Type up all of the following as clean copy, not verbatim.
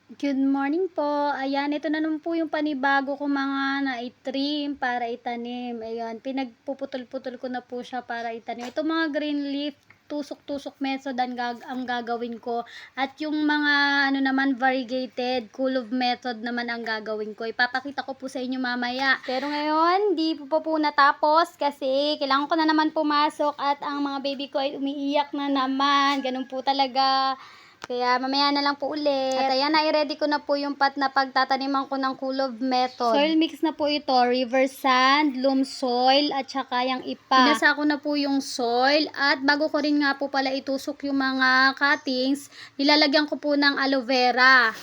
Good morning po. Ayan, ito na naman po yung panibago kong mga na-trim para itanim. Ayan, pinagpuputol-putol ko na po siya para itanim. Ito mga green leaf, tusok-tusok method ang gagawin ko. At yung mga ano naman variegated, cool-off method naman ang gagawin ko. Ipapakita ko po sa inyo mamaya. Pero ngayon, di po natapos kasi kailangan ko na naman pumasok at ang mga baby ko ay umiiyak na naman. Ganun po talaga. Kaya mamaya na lang po ulit. At ayan, na-ready ko na po yung pat na pagtataniman ko ng cool-off method. Soil mix na po ito, river sand, loam soil, at saka yung ipa. Pinasa ko na po yung soil at bago ko rin nga po pala itusok yung mga cuttings, nilalagyan ko po ng aloe vera.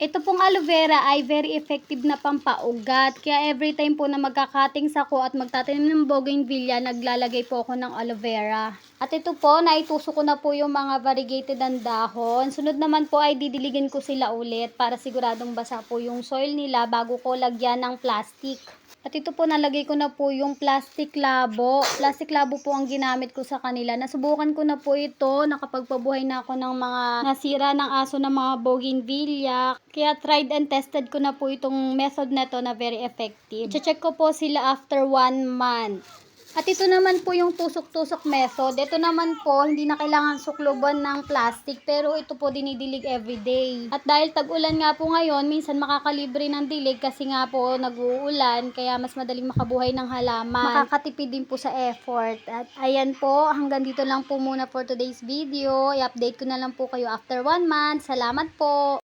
Ito pong aloe vera ay very effective na pampaugat. Kaya every time po na magka-cuttings ako at magtatanim ng bougainvillea, naglalagay po ako ng aloe vera. At ito po, naitusok ko na po yung mga variegated ang dahon. Sunod naman po ay didiligin ko sila ulit para siguradong basa po yung soil nila bago ko lagyan ng plastic. At ito po, nalagay ko na po yung plastic labo. Plastic labo po ang ginamit ko sa kanila. Nasubukan ko na po ito. Nakapagpabuhay na ako ng mga nasira ng aso ng mga bougainvillea. Kaya tried and tested ko na po itong method na to na very effective. I-check ko po sila after 1 month. At ito naman po yung tusok-tusok method. Ito naman po, hindi na kailangan sukluban ng plastic, pero ito po dinidilig everyday. At dahil tag-ulan nga po ngayon, minsan makakalibre ng dilig kasi nga po nag-uulan, kaya mas madaling makabuhay ng halaman. Makakatipid din po sa effort. At ayan po, hanggang dito lang po muna for today's video. I-update ko na lang po kayo after 1 month. Salamat po!